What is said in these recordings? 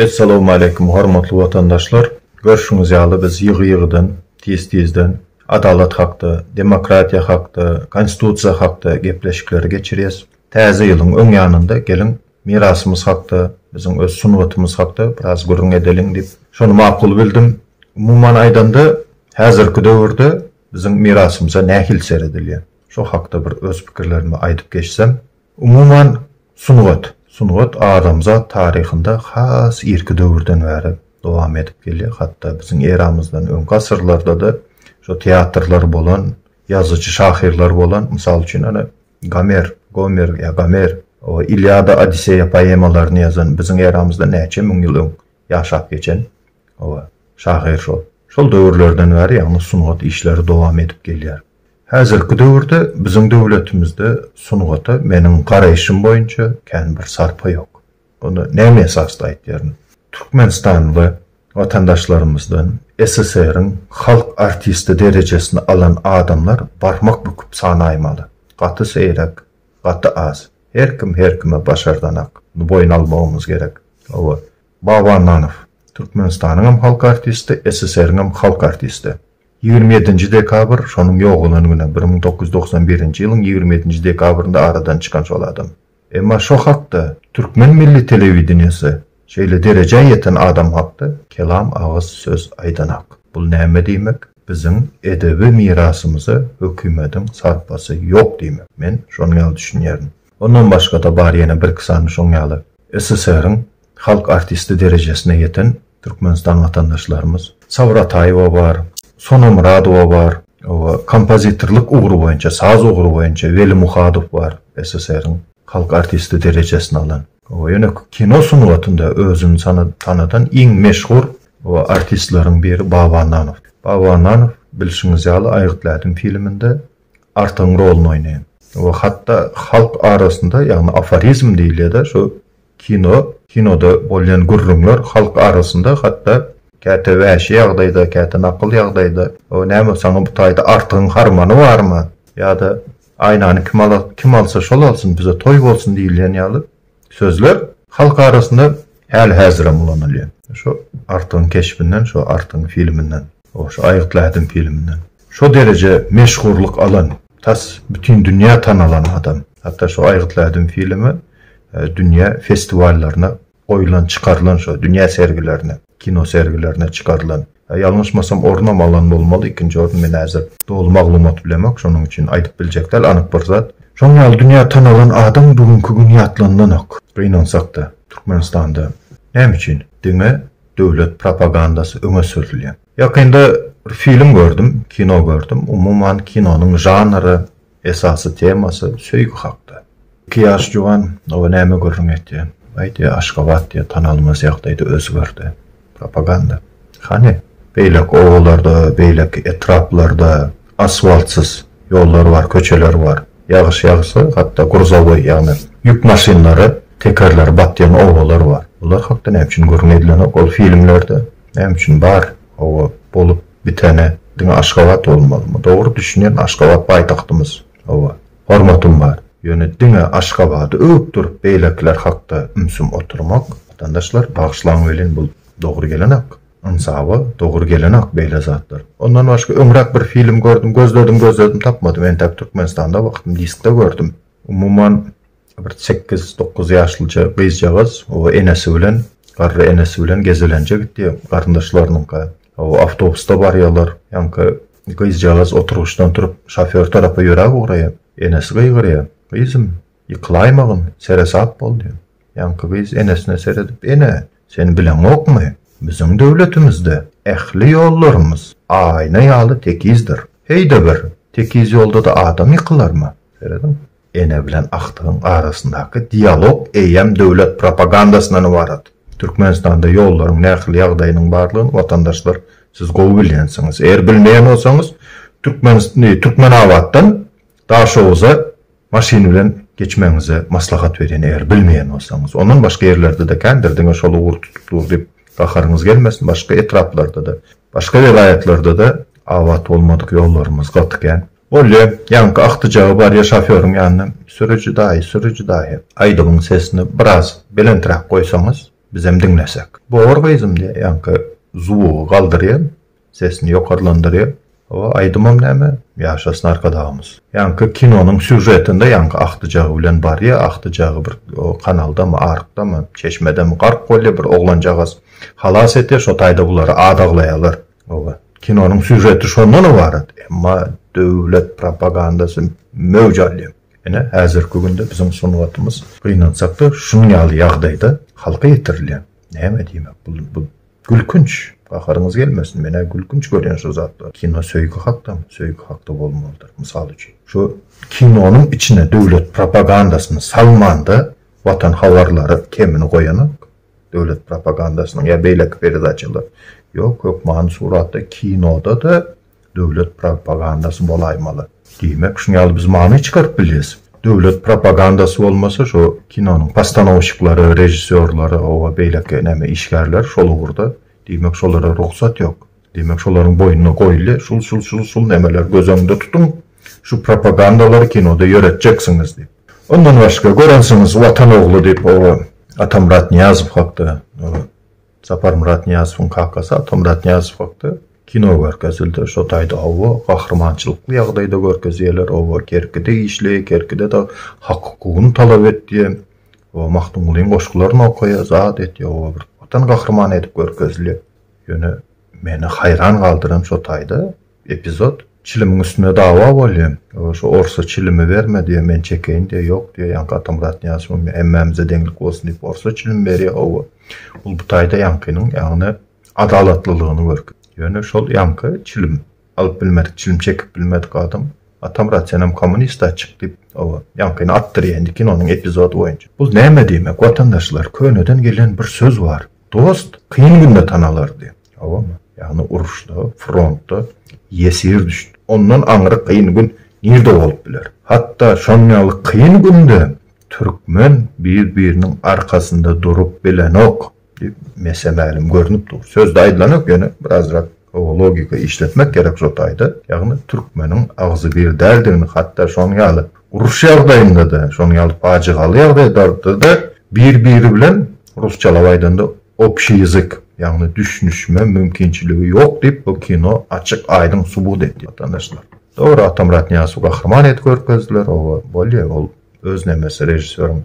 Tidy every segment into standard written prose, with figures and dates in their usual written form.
Assalamu alaikum hormatly vatandaşlar. Görüşüňiz ýaly biz ýygy-ýygydan, tiz-tizden adalet hakda, demokratiya hakda, konstitusiya hakda gepleşikleri geçirýäs. Täze ýylyň öň ýanynda gelin mirasymyz hakda, biziň öz sunwatymyz hakda biraz gürrüň edeliň dip şonu makul bildim. Umuman aýdanda häzirki döwürde biziň mirasymyza nähil seredilýär. Şo hakda bir öz pikirlerimi aýdyp geçsem, umuman sunwat adamzat tarihinde has irki döwürden bäri dowam edip gelýär. Hatda biziň eramyzdan öň gasyrlarda da şo teatrlar bolan, ýazyjy şahyrlar bolan, mysal üçin ana Gomer, o İlyada, Odiseya poemalaryny ýazan biziň eramyzda näçe müň ýyl ýaşap geçen o şahyr şol döwürlerden bäri ýagny sunwat işleri dowam edip gelýär. Häzirki döwürde biziň döwletimizde sunwata meniň garaýşym boýunça kän bir sarpa ýok. Onu näme esasda aýtýaryn? Türkmenistanly vatandaşlarymyzdan SSR-iň halk artisti derejesini alan adamlar barmak büküp sanaýmaly. Gaty seýrek, gaty az. Her kime başardanak. Bunu boyun almamız gerek. O Baba Nanov, Türkmenistanyň halk artisti, SSR-iň halk artisti. 27 dekabr şonun ýoğulyny güne 1991-nji ýylyň 27 dekabrynda aradan çykan şol adam. Emma şo hakda Türkmen milli telewizionyasy şeýle derejä ýeten adam hakda kelam agyz söz aýdanak. Bul näme diýmek? Biziň edebi mirasymyza hökümetiň sarpasy ýok diýmek. Men şonu ýaly düşünýärim. Ondan başga da bar ýene bir kısany şoň ýaly. SSR-iň halk artisti derejesine ýeten Türkmenistan vatandaşlarymyz Savrat Aýewa bar, Sonam Radowa bar, o kompozitorluk ugru boýunça, saz ugru boýunça Veli Muhadow bar, SSR-iň halk artisti derejesini alan. O ýöne kino sunwatynda özüni tanadan iň meşhur o artistlaryň biri Baba Nanov. Baba Nanov bilşiňiz ýaly Aýgıtladım filminde Artyň roluny oýnaýan. O hatda halk arasında ýagny aforizm diýilýär, şo kinoda bolýan gürrüňler halk arasında hatda käte wäşi ýagdaýda, käte nakıl ýagdaýda, o näme saňa bu taýda Artyň harmany barmy? Ýa-da aýnany kim alsa şol alsyn, bize toy bolsun diýilýän ýaly sözler halk arasında häzir ulanylýar. Şo Artyň keşbinden, şo Artyň filminden, şo Aýgıtladım filminden. Şo derece meşhurluk alan, tas bütün dünýä tanalan adam. Hatta şo Aýgıtladım filmi dünýä festivallarına oýlan çıkarılan şo dünýä sergilerine, kino sergilerine çıkarılan. Ýalňyşmasam ornam alan bolmaly, ikinji orun men häzir dolu maglumat bilemek, şonuň üçin aýdyp biljekler anyk bir zat. Şoň ýaly dünýä tanalan adam bugünkü gün ýatlandanok. Gynansak da Türkmenistanda näme üçin diňe döwlet propagandasy öňe sürilýär. Ýakynda bir film gördüm, kino gördüm. Umuman kinonyň janry, esasy temasy söýgü hakda. 2 ýaş jowan o näme görüň etdi? Aýdy Aşgabat diýe tanalmaz ýagdaýda özgördi. Propaganda. Hani beýlek owalarda, beýlek etraplarda asfaltsız ýollar var, köçeler var. Ýagyş ýagsa, hatda gurzawy ýagny ýük maşinlary, tekerler batýan owalar var. Bular hakda näme üçin görüň edilen ol filmlerde näme üçin bar o bolup bitene diňe Aşgabat bolmalymy? Dogry düşünýän Aşgabat baýtaktymyz. Owa hormatym bar. Ýöne diňe Aşgabaty öpdürip beýlekler hakda ümsüm oturmak, vatandaşlar bagyşlaň bilen bul dogry gelenek. Ansawa dogry gelenek beýle zatlar. Ondan başga öňrek bir film gördüm, gözledim tapmadym. Men tap Türkmenistanda wagtym diskde gördüm. Umuman bir 8-9 ýaşlyca gyzjagaz o enesi bilen, garry enesi bilen gezelenje gitdi garyndaşlarynyňka. O awtobusda barýarlar, ýanky gyzjagaz oturuşdan turup şoför tarapy ýörä guraýar. Enesi gyýgyrýar. Gyzym, ýyklaýmagyn, seresap boldy. Ýanky gyz enesine seredip, "Ene, sen bilen okmy? Biziň döwletimizde ähli ýollarymyz aýna ýaly tekizdir. Heýde bir tekiz ýolda da adam ýykylarmy?" Seredim. Ene bilen ahtygyň arasyndaky dialog eýem döwlet propagandasyna barat. Türkmenistanda ýollaryň nähili ýagdaýynyň barlygyny vatandaşlar siz gowy bilýänsiňiz. Eger bilmeýän bolsaňyz Türkmenawatdan Daşowza maşin bilen geçmeňize maslahat berýän eger bilmeýän bolsaňyz. Ondan başga ýerlerde de kändir diňe şol ugur tutup dip gaharyňyz gelmesin. Başga etraplarda da, başga welaýatlarda da awat bolmadyk ýollarymyz gatykän. Bolýar, ýanky ahtyjagy bar ýa şoförüň ýanyna sürüji daýy. Aýdygyň sesini biraz belentirek goýsaňyz biz hem dinlesek. Boğar kıyızım diye yankı zuğu kaldırayım, sesini yukarılandırayım. O aydımam näme? Yaşasın arkadağımız. Yankı kinonun süjetinde yankı aktıcağı bilen bar ya, aktıcağı bir o kanalda mı, arıkta mı, çeşmede mi, qark kolle bir oğlancağız halas ete, şo tayda buları adaglayalar. O kinonun süjeti şondan var. Ama dövlet propagandası mövcalliyim. Yine hazırkı günde bizim sunuvatımız kıynansak da şunun yalı yağdayda halka yetirilyen. Näme diýmek? Bu gülkünç. Bakarınız gelmesin. Mene gülkünç görýän şu zatlar. Kino söýgü hakda mı? Söýgü hakda bolmalıdır. Misal üçin. Şu kinonun içine dövlet propagandasyny salmanda vatan havarlary kemini goýanyk. Dövlet propagandasynyň ya beýlek peredaçylar. Yok man suratda kinoda da dövlet propagandasy bolaýmaly. Diýmek şuňaly biz many çykaryp bilýäs. Dövlet propagandasy bolmasa şu kinonun postanovşiklary, rejissörleri, o beýlek näme işgärler şol urda. Diýmek şolara ruhsat yok. Diýmek şolaryň boýnuna goýuly, şul nemeler gözüňde tutun. Şu propagandalary kinoda ýöretjeksiňiz diýip. Ondan başga görensiňiz Watan ogly diýip o Atamrat Niyazow hakda, Zapar Murat Niyazowyň kakasy Atamrat Niyazow hakda kino görkezildi. Şo taýda o gahrmançylykly ýagdaýda görkezýärler. O kerkide işle, kerkide de hak hukugyny talap etdi. O Mahtumlyň goşgularyny okuýa, zat etdi. O bir vatan gahrman edip görkezildi. Ýöne meni hayran galdyran şo taýda epizod çilimiň üstüne dawa bolýar. Şo orsa çilimi bermedi, men çekeýin diýe, ýok diýe, ýanky Atamrat Niyazow emmemize deňlik bolsun diýip orsa çilim berýär. O bu taýda ýankynyň ýagny adalatlylygyny görkezdi. Ýöne şol ýanky çilim alyp bilmedik, çilim çekip bilmedik adam. Atamrat senem kommunista çyk diýip o ýankyny attyrýandy kinonyň epizodu boýunça. Bu näme diýmek? Watandaşlar könöden gelen bir söz var. Dost kıyın günde tanalar diye. Tamam mı? Yani uruşda, frontda yesir düştü. Ondan aňyry kıyın gün nerede olup biler. Hatta şonyalı kıyın günde Türkmen bir-birinin arkasında durup bilenok diýip mesemälim görünüp dur. Sözde aýdylanok ýöne birazrak o logika işletmek gerek şo taýda. Ýagny Türkmeniň agzy bir däldigini hatta şonyalı uruş ýagdaýynda da, şonyalı paçygaly ýagdaýda da bir-biri bilen rusçalap aýdanda opşy ýyzyk, ýagny düşünüşme mümkinçiligi ýok diýip bu kino açyk aýdyn subut etdi vatandaşlar. Dogry Atamrat Niyazow gahrman edip görkezdiler. O bolýar, ol öz nemesi rejissörüň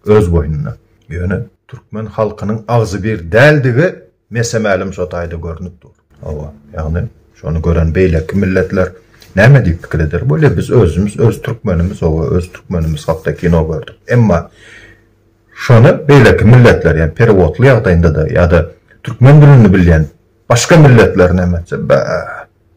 öz boýnuna. Ýöne Türkmen halkynyň agzy bir däldigi mesemälim şo taýda görünüp dur. Ýagny şonu gören beýleki milletler näme diýip pikir eder? Bolýar biz özümüz, öz türkmenimiz, öz türkmenimiz hakda kino gördük. Emma şonu beýleki milletler, yani perewotly ýagdaýynda da ýa-da türkmen dilini bilýän başga milletler näme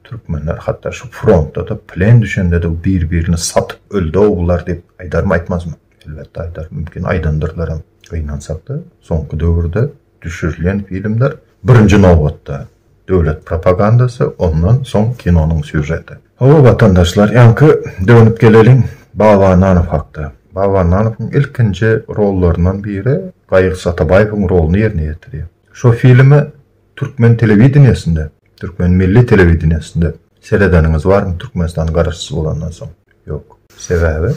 türkmenler hatta şu frontda da plen düşende de bir-birini satyp öldü oğullar diýip aýdarmy aýtmazmy? Elbetde aýdar, mümkin aýdandyrlar hem. Gynansak da soňky döwürde düşürilen filmler birinji nowbatda döwlet propagandasy, ondan soň kinonyň süjeti. O vatandaşlar, ýanky dönüp gelelim Baba Nanow hakda. Baba Nanowyň ilkinji rollaryndan biri Gaýyk Satabaýewiň roluny ýerine ýetirýär. Şo filmi Türkmen telewizionyasynda, Türkmen milli telewizionyasynda seredeniňiz barmy Türkmenistan garaşçysy bolandan soň? Ýok. Sebäbi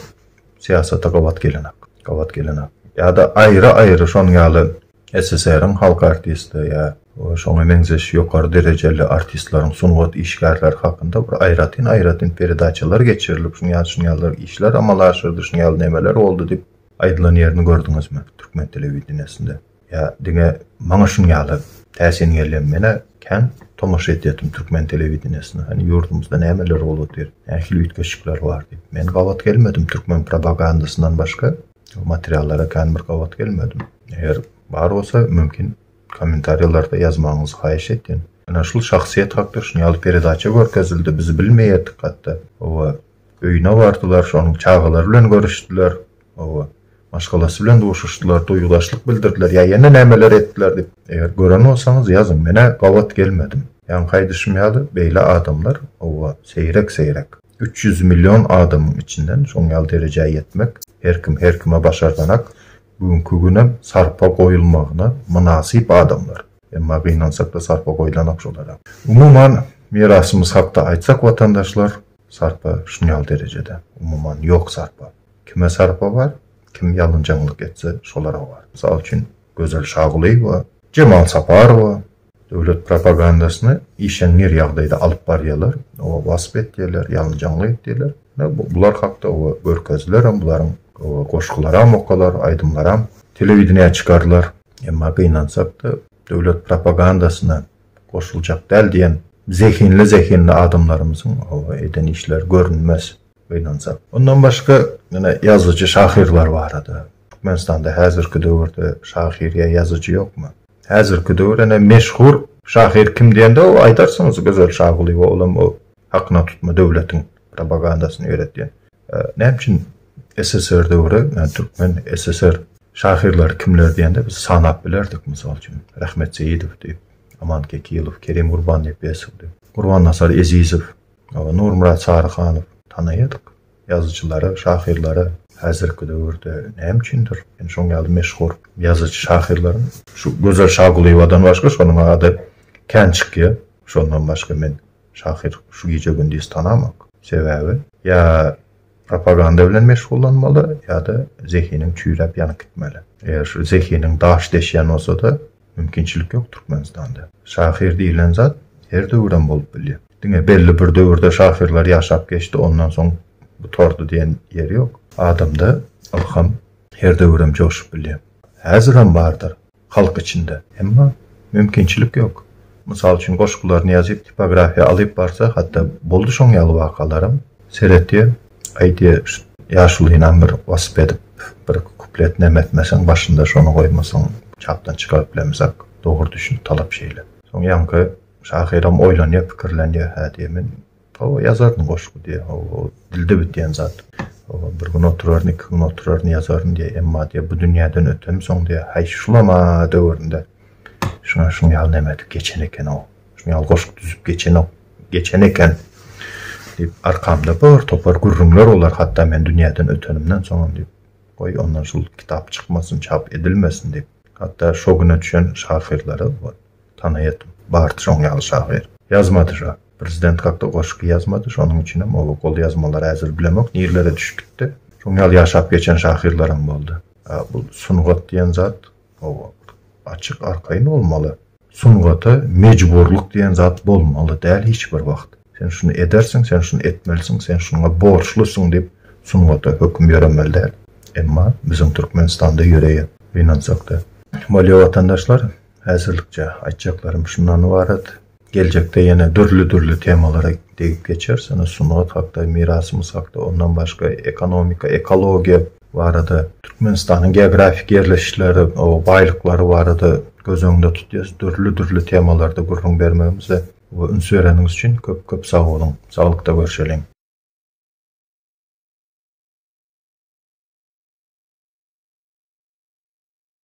siyasata gawat gelenak. Ya da ayrı şoň ýaly SSR-iň halk artisti ýa şoňa meňzeş ýokary derejeli artistlaryň sunuwat işgärler hakynda bir aýratyn peredaçalar geçirilip şuňalar işler amalaşyrdy, şuňaly nemeler boldy diýip aýdylan ýerini gördüňizmi Türkmen telewizionyasynda? Ya diňe maňa şuňaly täsir gelýän mene ken tomaşa etdim Türkmen telewizionyasynda. Hani ýurdumyzda nämeler bolýar? Ähli ütkeşikler bar diýip. Men gawat gelmedim Türkmen propagandasyndan başga. O materiallara kan bir gawat gelmedim. Eğer bar bolsa mümkin kommentariylarda yazmaňyzy haýyş etdim. Ana şul şahsiýet hakda şuňaly peredaça görkezildi, bizi bilmeýärdik hatda. O öýüne bardylar, şonuň çağalary bilen görüşdiler. O maşgalasy bilen doşuşdylar, doýulaşlyk bildirdiler. Ya ýene nämeler etdiler diýip. Eger gören bolsaňyz ýazyň, mene gawat gelmedim. Ýani gaýdyşmaýaly beýle adamlar, o seýrek 300 milyon adamyň içinden şoňaly derejäge ýetmek her kime başardanak bugünkü günem sarpa goýulmagyna münasip adamlar. Emma gynansak da sarpa goýlanak şolara. Umuman mirasymyz hakda aýtsak vatandaşlar, sarpa şuňaly derejede. Umuman ýok sarpa. Kime sarpa var? Kim ýalynjaňlyk etse şolara var. Misal üçin Gözel Şaguliyewa, Cemal Saparova döwlet propagandasyny işenler ýagdaýda alyp barýarlar. O wasp etdiler, ýalňjanlyk etdiler. Bular hakda o görkezler hem bularyň goşgulara, mokalar, aýdymlara telewizionya çykarlar. Emma gynansak da döwlet propagandasyna goşuljak däl diýen zehinli adamlarymyzyň eden işler görünmez gynansak. Ondan başga ýene ýazyjy şahirler barady. Türkmenistanda häzirki döwürde şahirýe ýazyjy ýokmy? Häzirki döwürde meşhur şahir kim diýende o aýdarsyňyz Gözel Şaguliyewa olam o hakyna tutma döwletiň propagandasyny öğretdiýen. Näçin SSR döwrü, Türkmen SSR şahirler kimler diýende biz sanap bilerdik mysal üçin. Rahmet Seyidow diýip, Aman Kekilow, Kerim Gurban diýip, Gurban Nasar Ezizow, Nurmurat Sarıkhanow tanaýardyk. Yazıcıları, şahirleri häzirki döwürde näçindir? Yani şoň ýaly meşhur yazıcı şahirlerin şu Gözel Şaguliyewadan başga şonuň ady Kençikýa, şondan başga men şahir şu gece gündüz tanamak. Sebäbi ya propaganda bilen meşgullanmaly ya da zehinin çüýläp ýanyp gitmeli. Eger şu zehinin daş deşýän bolsa da mümkinçilik ýok Türkmenistanda. Şahir diýilen zat her döwürden bolup bilýär. Diňe belli bir döwürde şahirler ýaşap geçdi, ondan soň bu tordu diýen ýeri ýok. Adamda ilham her döwürden joşup bilýär. Häzir hem bardyr halk içinde. Emma mümkinçilik ýok. Mysal üçin goşgularyny ýazyp tipografiýa alyp barsa, hatda boldy şoň ýaly wakalarym. Seretdi, aýdy ýaşulyna bir wasp edip bir kuplet nemetmesen başynda şonu goýmasaň çapdan çykaryp bilemizak. Dogry düşünip talap şeýle. Soň ýanky şahiram oýlanýar, pikirlenýär hädiýemin. O ýazarny goşgu diýe, o dilde bitýän zat. O bir gün oturarny, iki gün oturarny ýazarny diýe, emma diýe bu dünýäden ötem soň diýe, hay şulama döwürinde. Şuna ýaly nemedik geçen eken o. Şuna ýaly goşgu düzüp geçen eken diýip arkamda bir topar gürrüňler olar, hatda men dünýäden ötenimden soň diýip, goý ondan şul kitap çykmasyn, çap edilmesin diýip. Hatda şo güne düşen şahirleri tanaýatym. Bardy şoň ýaly şahir. Ýazmady şa. Prezident hakda goşgu ýazmady, şonuň üçin hem o gol ýazmalar häzir bilemok, nirlere düşüp gitdi. Şoň ýaly ýaşap geçen şahirlerim boldy. Bu Sungat diýen zat o açyk arkaýyn bolmaly. Sungata mejburluk diýen zat bolmaly däl hiç bir wagt. Sen şunu edersin, sen şunu etmelisin, sen şuna borçlusun diýip Sungata hökm ýörenmeli. Emma bizim Türkmenistanda ýöreýär. Gynansak da. Malýa watandaşlar, häzirlikçe aýtjaklarym şundan ibaret. Gelecekte yine dürlü temalara deyip geçerseniz Sungat hakda, mirasımız hakda, ondan başka ekonomika, ekologiya vardı. Türkmenistan'ın geografik yerleşikleri, o baylıkları vardı. Göz öňünde tutýas, dürlü temalarda gurrun bermegimize bu üns bereniňiz üçin köp sag bolun. Saglyklda görüşelim.